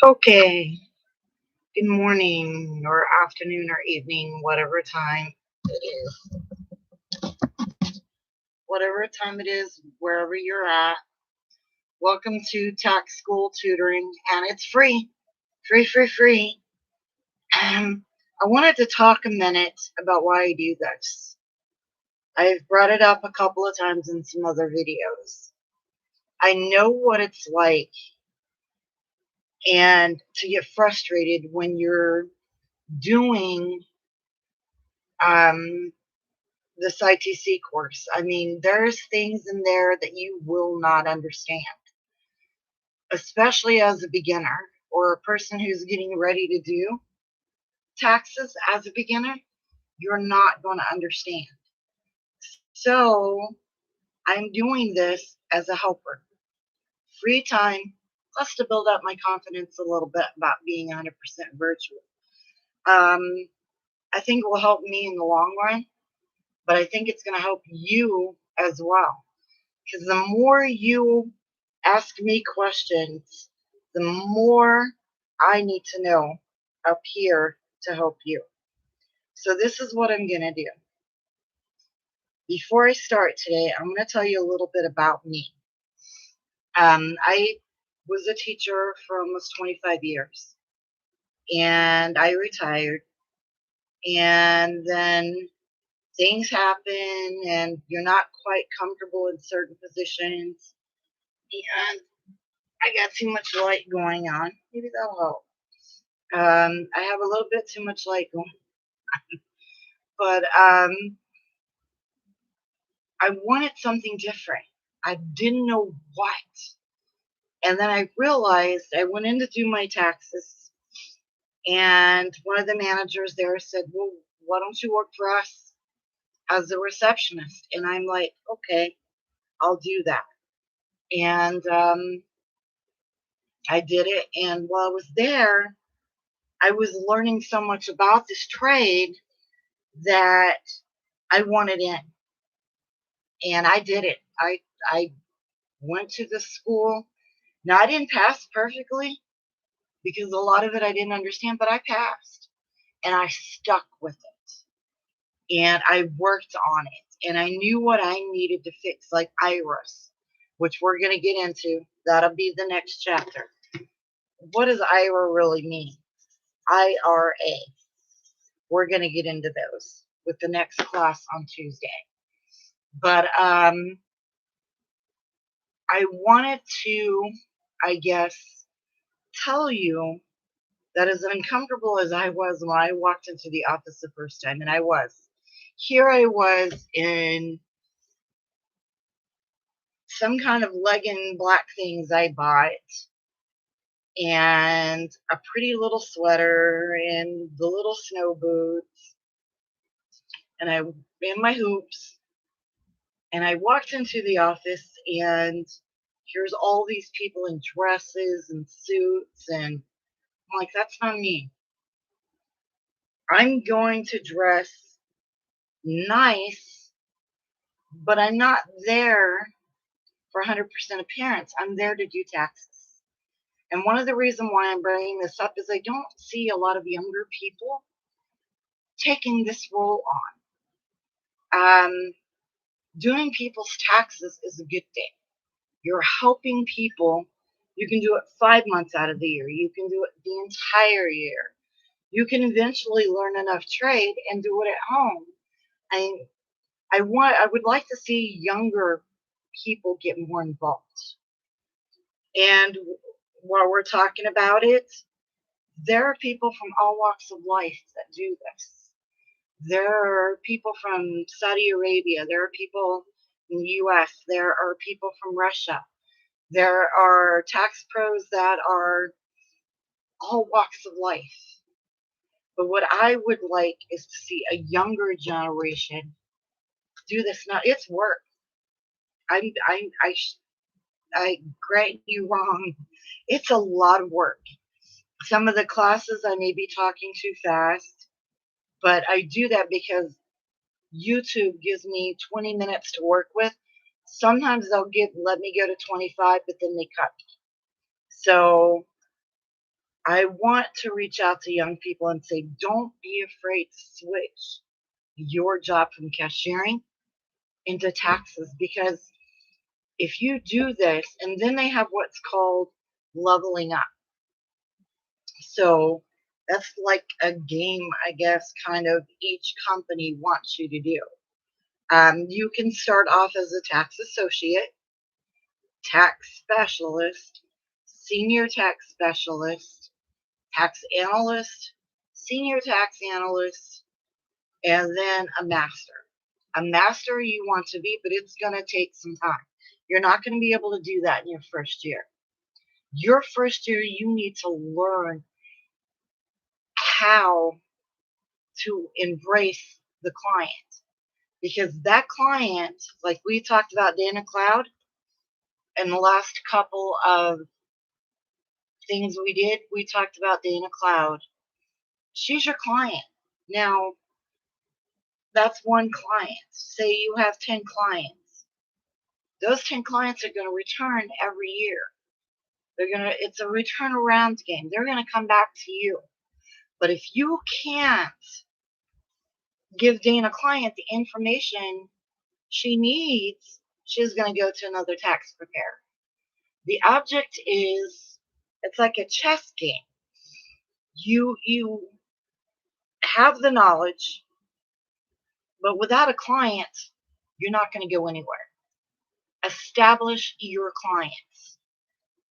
Okay, good morning or afternoon or evening, whatever time it is, wherever you're at. Welcome to Tax School Tutoring, and it's free, free, free, free. I wanted to talk a minute about why I do this. I've brought it up a couple of times in some other videos. I know what it's like and to get frustrated when you're doing um, this ITC course. I mean, there's things in there that you will not understand, especially as a beginner or a person who's getting ready to do taxes as a beginner. You're not going to understand. So I'm doing this as a helper. Free time, plus to build up my confidence a little bit about being 100% virtual. Um, I think it will help me in the long run, but I think it's going to help you as well. Because the more you ask me questions, the more I need to know up here to help you. So, this is what I'm going to do. Before I start today, I'm going to tell you a little bit about me. I was a teacher for almost 25 years and I retired. And then things happen and you're not quite comfortable in certain positions. And I got too much light going on. Maybe that'll help. I have a little bit too much light going, but I wanted something different. I didn't know what. And then I realized I went in to do my taxes, and one of the managers there said, "Well, why don't you work for us as a receptionist?" And I'm like, "Okay, I'll do that." And I did it. And while I was there, I was learning so much about this trade that I wanted in. And I did it. I went to the school. Now I didn't pass perfectly because a lot of it I didn't understand, but I passed and I stuck with it and I worked on it and I knew what I needed to fix, like iris, which we're going to get into. That'll be the next chapter. What does IRA really mean? IRA. We're going to get into those with the next class on Tuesday. But I wanted to, I guess, tell you that as uncomfortable as I was when I walked into the office the first time, and I was, here I was in some kind of legging black things I bought, and a pretty little sweater, and the little snow boots, and I in my hoops, and I walked into the office, and here's all these people in dresses and suits, and I'm like, that's not me. I'm going to dress nice, but I'm not there for 100% appearance. I'm there to do taxes. And one of the reasons why I'm bringing this up is I don't see a lot of younger people taking this role on. Doing people's taxes is a good thing. You're helping people. You can do it 5 months out of the year. You can do it the entire year. You can eventually learn enough trade and do it at home. I I would like to see younger people get more involved. And while we're talking about it, there are people from all walks of life that do this. There are people from Saudi Arabia. There are people in the US. There are people from Russia. There are tax pros that are all walks of life. But what I would like is to see a younger generation do this. Now, it's work. I'm, I, I, I grant you wrong. It's a lot of work. Some of the classes I may be talking too fast, but I do that because YouTube gives me 20 minutes to work with. Sometimes they'll let me go to 25, but then they cut me. So I want to reach out to young people and say, don't be afraid to switch your job from cashiering into taxes, because if you do this, and then they have what's called leveling up. So that's like a game, I guess, kind of each company wants you to do. You can start off as a tax associate, tax specialist, senior tax specialist, tax analyst, senior tax analyst, and then a master. A master you want to be, but it's going to take some time. You're not going to be able to do that in your first year. Your first year, you need to learn how to embrace the client, because that client, like we talked about Dana Cloud in the last couple of things we did, we talked about Dana Cloud. She's your client. Now, that's one client. Say you have 10 clients. Those 10 clients are going to return every year. It's a return around game. They're going to come back to you. But if you can't give Dana client the information she needs, she's going to go to another tax preparer. The object is, it's like a chess game. You have the knowledge, but without a client, you're not going to go anywhere. Establish your clients.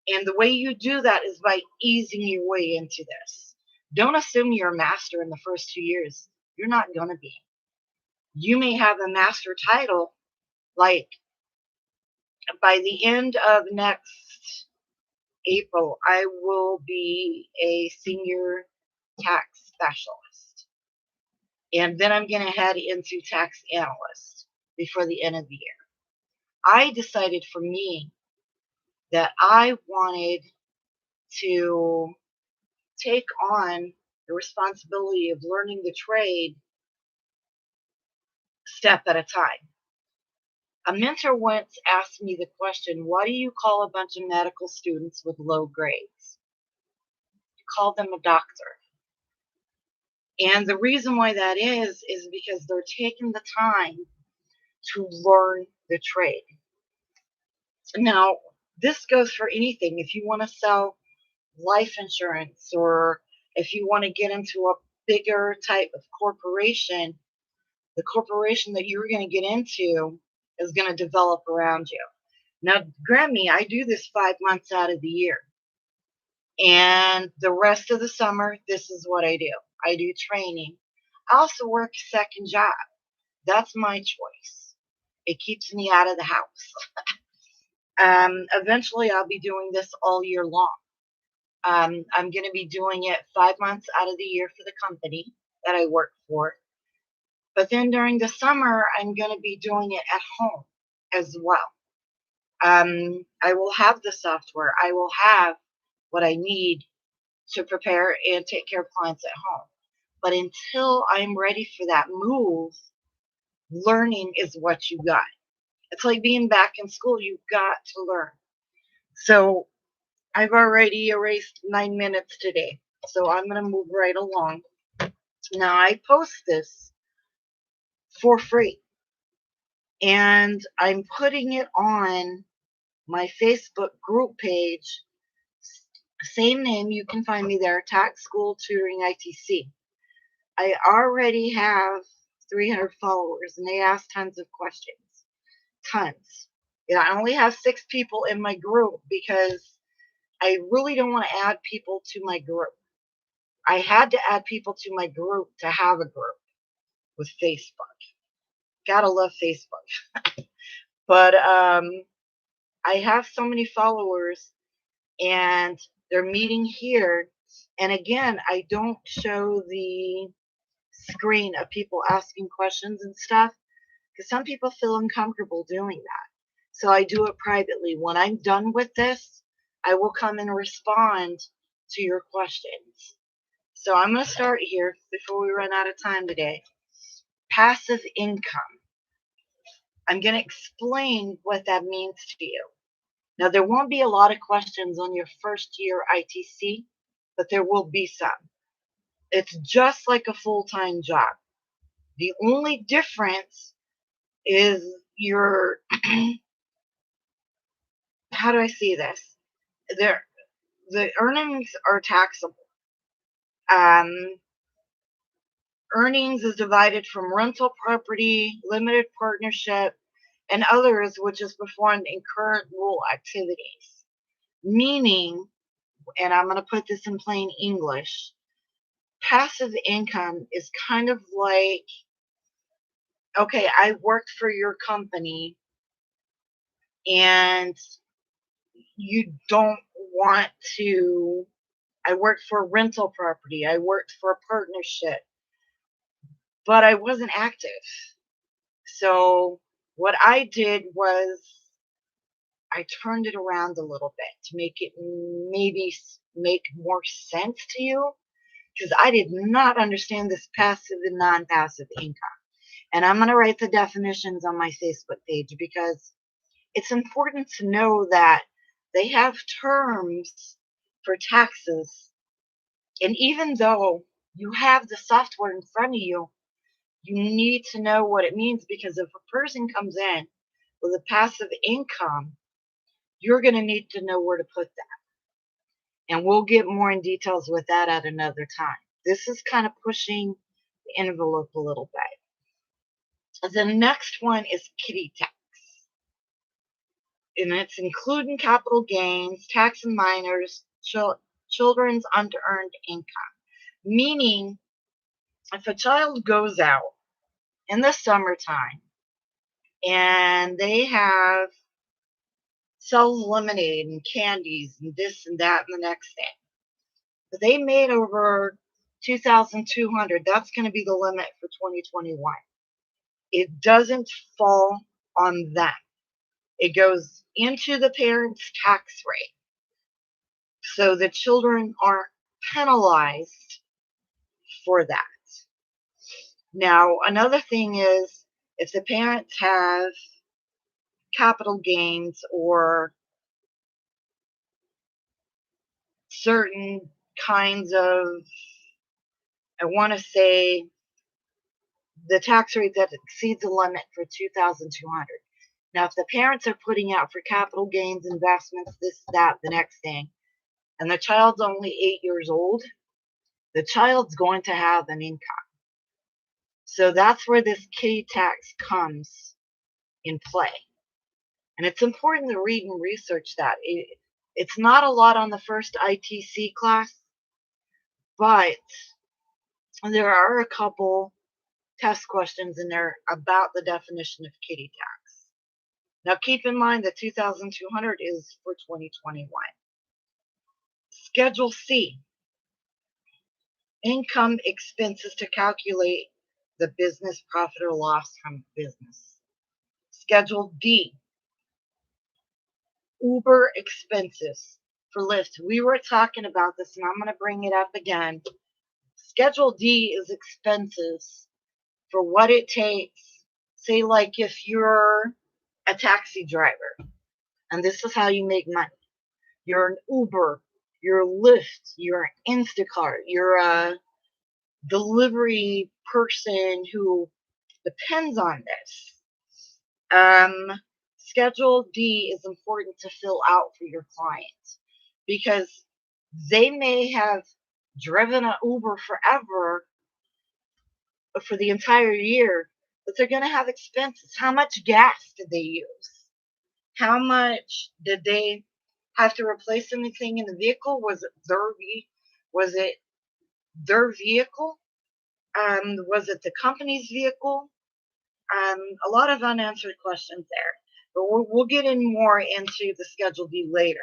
And the way you do that is by easing your way into this. Don't assume you're a master in the first 2 years. You're not going to be. You may have a master title, like by the end of next April, I will be a senior tax specialist. And then I'm going to head into tax analyst before the end of the year. I decided for me that I wanted to take on the responsibility of learning the trade step at a time. A mentor once asked me the question, what do you call a bunch of medical students with low grades? You call them a doctor. And the reason why that is because they're taking the time to learn the trade. Now, this goes for anything. If you want to sell life insurance, or if you want to get into a bigger type of corporation, the corporation that you're going to get into is going to develop around you. Now, grant me, I do this 5 months out of the year. And the rest of the summer, this is what I do. I do training. I also work a second job. That's my choice. It keeps me out of the house. Eventually, I'll be doing this all year long. I'm going to be doing it 5 months out of the year for the company that I work for. But then during the summer, I'm going to be doing it at home as well. I will have the software. I will have what I need to prepare and take care of clients at home. But until I'm ready for that move, learning is what you got. It's like being back in school. You've got to learn. So I've already erased 9 minutes today. So I'm going to move right along. Now, I post this for free. And I'm putting it on my Facebook group page. Same name, you can find me there, Tax School Tutoring ITC. I already have 300 followers, and they ask tons of questions. Tons. Yeah, I only have 6 people in my group because I really don't want to add people to my group. I had to add people to my group to have a group with Facebook. Gotta love Facebook. But I have so many followers, and they're meeting here. And again, I don't show the screen of people asking questions and stuff, because some people feel uncomfortable doing that. So I do it privately. When I'm done with this, I will come and respond to your questions. So I'm going to start here before we run out of time today. Passive income. I'm going to explain what that means to you. Now, there won't be a lot of questions on your first year ITC, but there will be some. It's just like a full-time job. The only difference is your, how do I see this? The earnings are taxable. Earnings is divided from rental property, limited partnership, and others which is performed in current rule activities. Meaning, and I'm going to put this in plain English, passive income is kind of like, okay, I worked for your company and you don't want to, I worked for rental property, I worked for a partnership, but I wasn't active. So what I did was I turned it around a little bit to make it maybe make more sense to you, because I did not understand this passive and non-passive income. And I'm going to write the definitions on my Facebook page because it's important to know that they have terms for taxes. And even though you have the software in front of you, you need to know what it means, because if a person comes in with a passive income, you're going to need to know where to put that. And we'll get more in details with that at another time. This is kind of pushing the envelope a little bit. The next one is KIDDIE tax. And it's including capital gains, tax and minors, children's unearned income. Meaning, if a child goes out in the summertime and they have sells lemonade and candies and this and that and the next thing, but they made over 2,200, that's going to be the limit for 2021. It doesn't fall on them. It goes into the parents' tax rate. So the children aren't penalized for that. Now, another thing is if the parents have capital gains or certain kinds of, I want to say, the tax rate that exceeds the limit for 2,200. Now, if the parents are putting out for capital gains, investments, this, that, the next thing, and the child's only 8 years old, the child's going to have an income. So that's where this KIDDIE tax comes in play. And it's important to read and research that. It's not a lot on the first ITC class, but there are a couple test questions in there about the definition of KIDDIE tax. Now keep in mind that 2,200 is for 2021. Schedule C, income expenses to calculate the business profit or loss from business. Schedule D, Uber expenses for Lyft. We were talking about this and I'm going to bring it up again. Schedule D is expenses for what it takes. Say like if you're a taxi driver and this is how you make money. You're an Uber, you're a Lyft, you're an Instacart, you're a delivery person who depends on this. Schedule D is important to fill out for your client because they may have driven an Uber forever for the entire year, but they're going to have expenses. How much gas did they use? How much did they have to replace anything in the vehicle? Was it their vehicle? Was it the company's vehicle? A lot of unanswered questions there. But we'll get in more into the Schedule D later.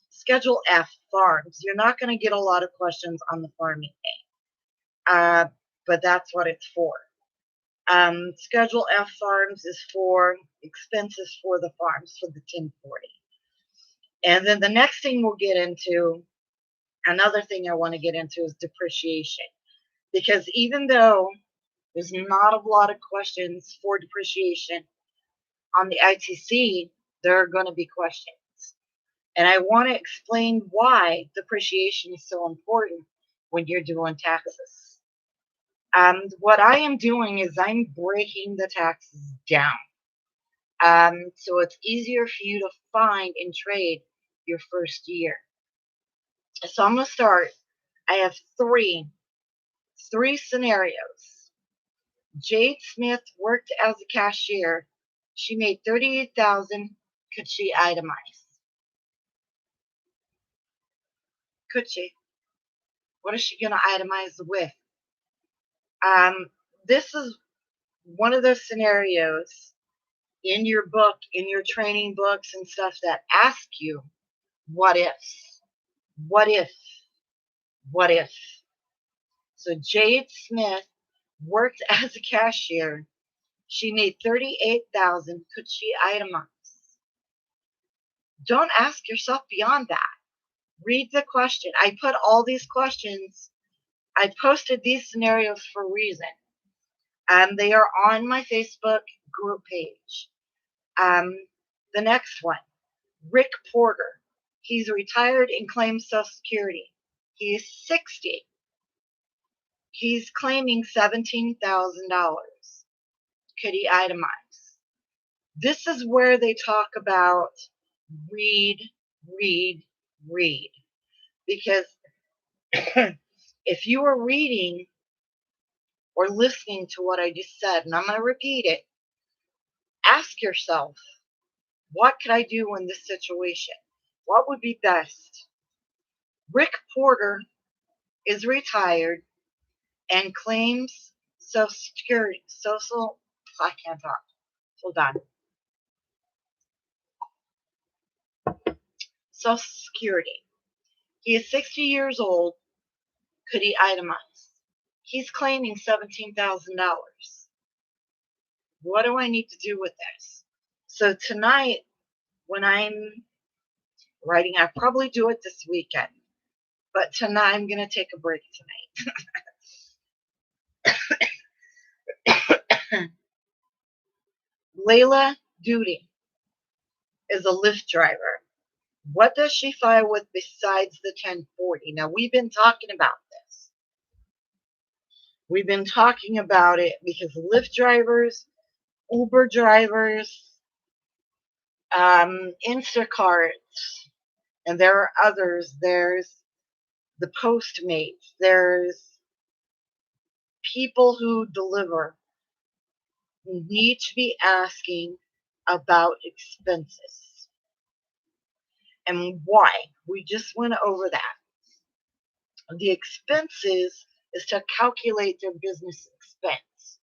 Schedule F, farms. You're not going to get a lot of questions on the farming thing, but that's what it's for. Schedule F farms is for expenses for the farms, for the 1040. And then the next thing we'll get into, another thing I want to get into is depreciation. Because even though there's not a lot of questions for depreciation on the ITC, there are going to be questions. And I want to explain why depreciation is so important when you're doing taxes. What I am doing is I'm breaking the taxes down. So it's easier for you to find and trade your first year. So I'm going to start. I have three scenarios. Jade Smith worked as a cashier. She made $38,000. Could she itemize? Could she? What is she going to itemize with? This is one of those scenarios in your book, in your training books and stuff that ask you, what ifs? What if? What if? So Jade Smith worked as a cashier. She made $38,000. Could she itemize? Don't ask yourself beyond that. Read the question. I put all these questions, I posted these scenarios for a reason. They are on my Facebook group page. The next one, Rick Porter. He's retired and claims Social Security. He is 60. He's claiming $17,000. Could he itemize? This is where they talk about read. Because if you are reading or listening to what I just said, and I'm going to repeat it, ask yourself, what could I do in this situation? What would be best? Rick Porter is retired and claims Social Security. I can't talk. Hold on. Social Security. He is 60 years old. Could he itemize? He's claiming $17,000. What do I need to do with this? So tonight, when I'm writing, I'll probably do it this weekend. But tonight, I'm going to take a break tonight. Layla Duty is a Lyft driver. What does she file with besides the 1040? Now, we've been talking about this. We've been talking about it because Lyft drivers, Uber drivers, Instacart, and there are others. There's the Postmates. There's people who deliver need to be asking about expenses and why. We just went over that. The expenses is to calculate their business expense.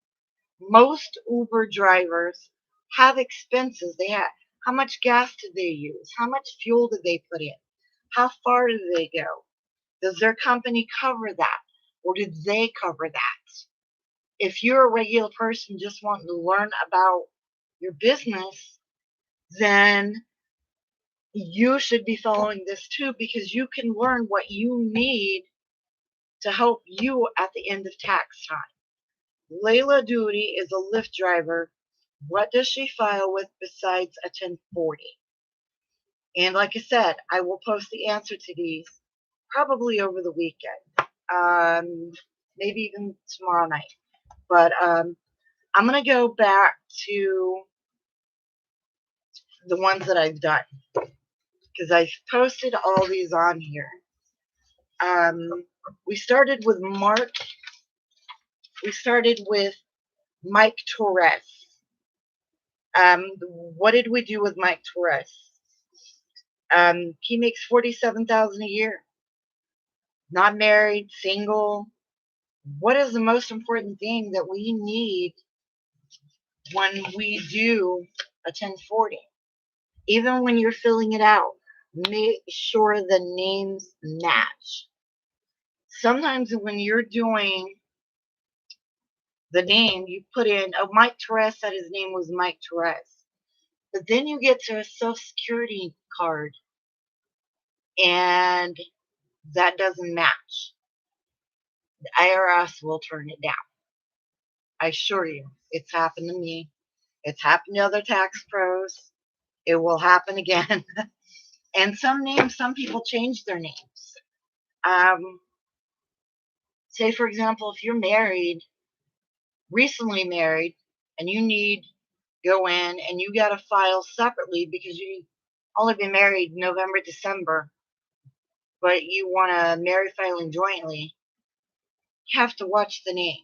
Most Uber drivers have expenses. They have how much gas did they use? How much fuel did they put in? How far did they go? Does their company cover that? Or did they cover that? If you're a regular person just wanting to learn about your business, then you should be following this too, because you can learn what you need to help you at the end of tax time. Layla Duty is a Lyft driver. What does she file with besides a 1040? And like I said, I will post the answer to these probably over the weekend, maybe even tomorrow night. But I'm going to go back to the ones that I've done because I've posted all these on here. We started with Mike Torres. What did we do with Mike Torres? He makes $47,000 a year. Not married, single. What is the most important thing that we need when we do a 1040? Even when you're filling it out, make sure the names match. Sometimes when you're doing the name, you put in, oh, Mike Torres said his name was Mike Torres. But then you get to a Social Security card, and that doesn't match. The IRS will turn it down. I assure you, it's happened to me. It's happened to other tax pros. It will happen again. And some people change their names. Um, say, for example, if you're married, recently married, and you need go in and you got to file separately because you only been married November, December, but you want to marry filing jointly, you have to watch the name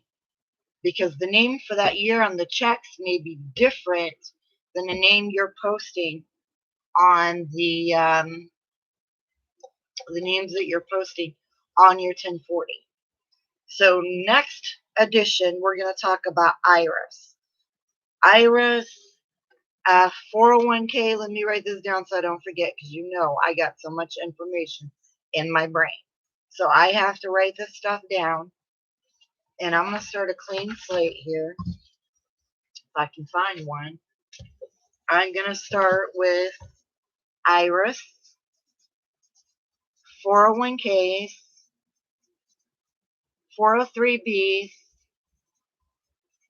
because the name for that year on the checks may be different than the name you're posting on the names that you're posting on your 1040. So next edition, we're going to talk about IRAs. IRAs, 401k. Let me write this down so I don't forget because you know I got so much information in my brain. So I have to write this stuff down. And I'm going to start a clean slate here. If I can find one. I'm going to start with IRAs, 401ks, 403bs,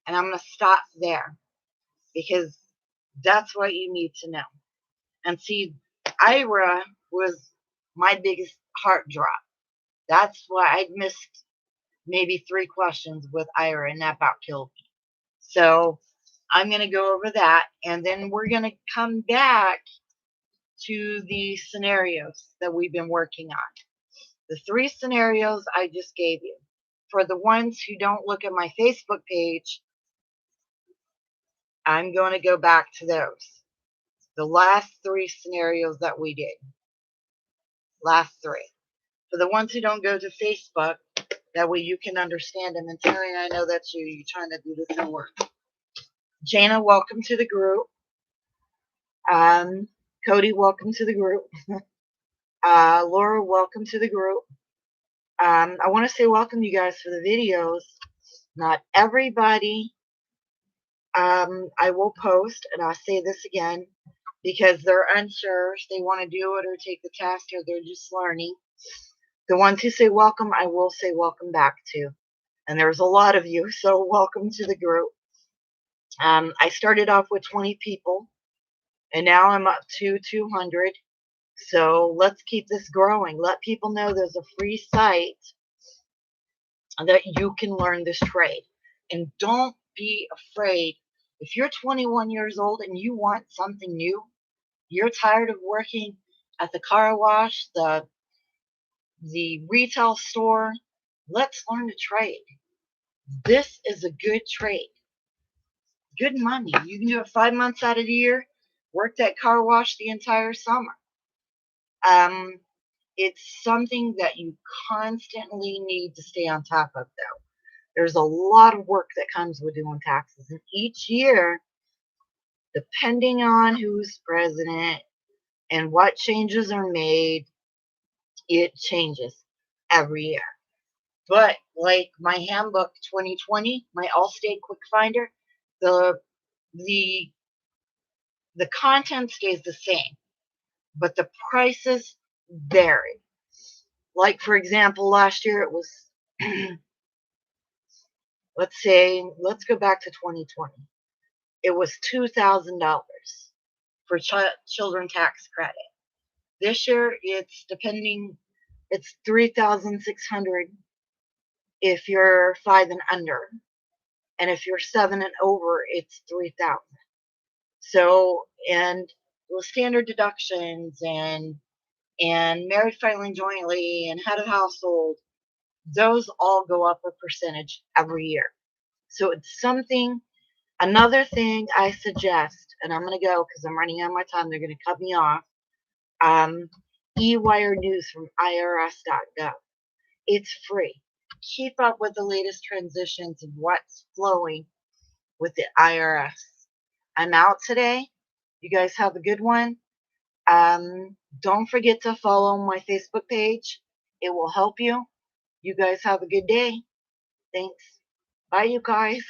and I'm going to stop there because that's what you need to know. And see, IRA was my biggest heart drop. That's why I missed maybe 3 questions with IRA, and that about killed me. So I'm going to go over that, and then we're going to come back to the scenarios that we've been working on. The 3 scenarios I just gave you. For the ones who don't look at my Facebook page, I'm going to go back to those. The last 3 scenarios that we did. Last 3. For the ones who don't go to Facebook, that way you can understand them. And Terry, I know that's you. You're trying to do this at work. Jana, welcome to the group. Cody, welcome to the group. Laura, welcome to the group. I want to say welcome you guys for the videos. Not everybody I will post, and I'll say this again, because they're unsure if they want to do it or take the test or they're just learning. The ones who say welcome, I will say welcome back to. And there's a lot of you, so welcome to the group. I started off with 20 people, and now I'm up to 200. So let's keep this growing. Let people know there's a free site that you can learn this trade. And don't be afraid. If you're 21 years old and you want something new, you're tired of working at the car wash, the retail store, let's learn to trade. This is a good trade. Good money. You can do it 5 months out of the year, work that car wash the entire summer. It's something that you constantly need to stay on top of, though. There's a lot of work that comes with doing taxes. And each year, depending on who's president and what changes are made, it changes every year. But like my handbook 2020, my Allstate Quick Finder, the content stays the same, but the prices vary. Like, for example, last year it was, let's go back to 2020. It was $2,000 for children tax credit. This year it's it's $3,600 if you're 5 and under, and if you're 7 and over, it's $3,000. So, and with standard deductions and married filing jointly and head of household, those all go up a percentage every year. So it's something. Another thing I suggest, and I'm going to go because I'm running out of my time, they're going to cut me off, eWire News from IRS.gov. It's free. Keep up with the latest transitions of what's flowing with the IRS. I'm out today. You guys have a good one. Don't forget to follow my Facebook page. It will help you. You guys have a good day. Thanks. Bye, you guys.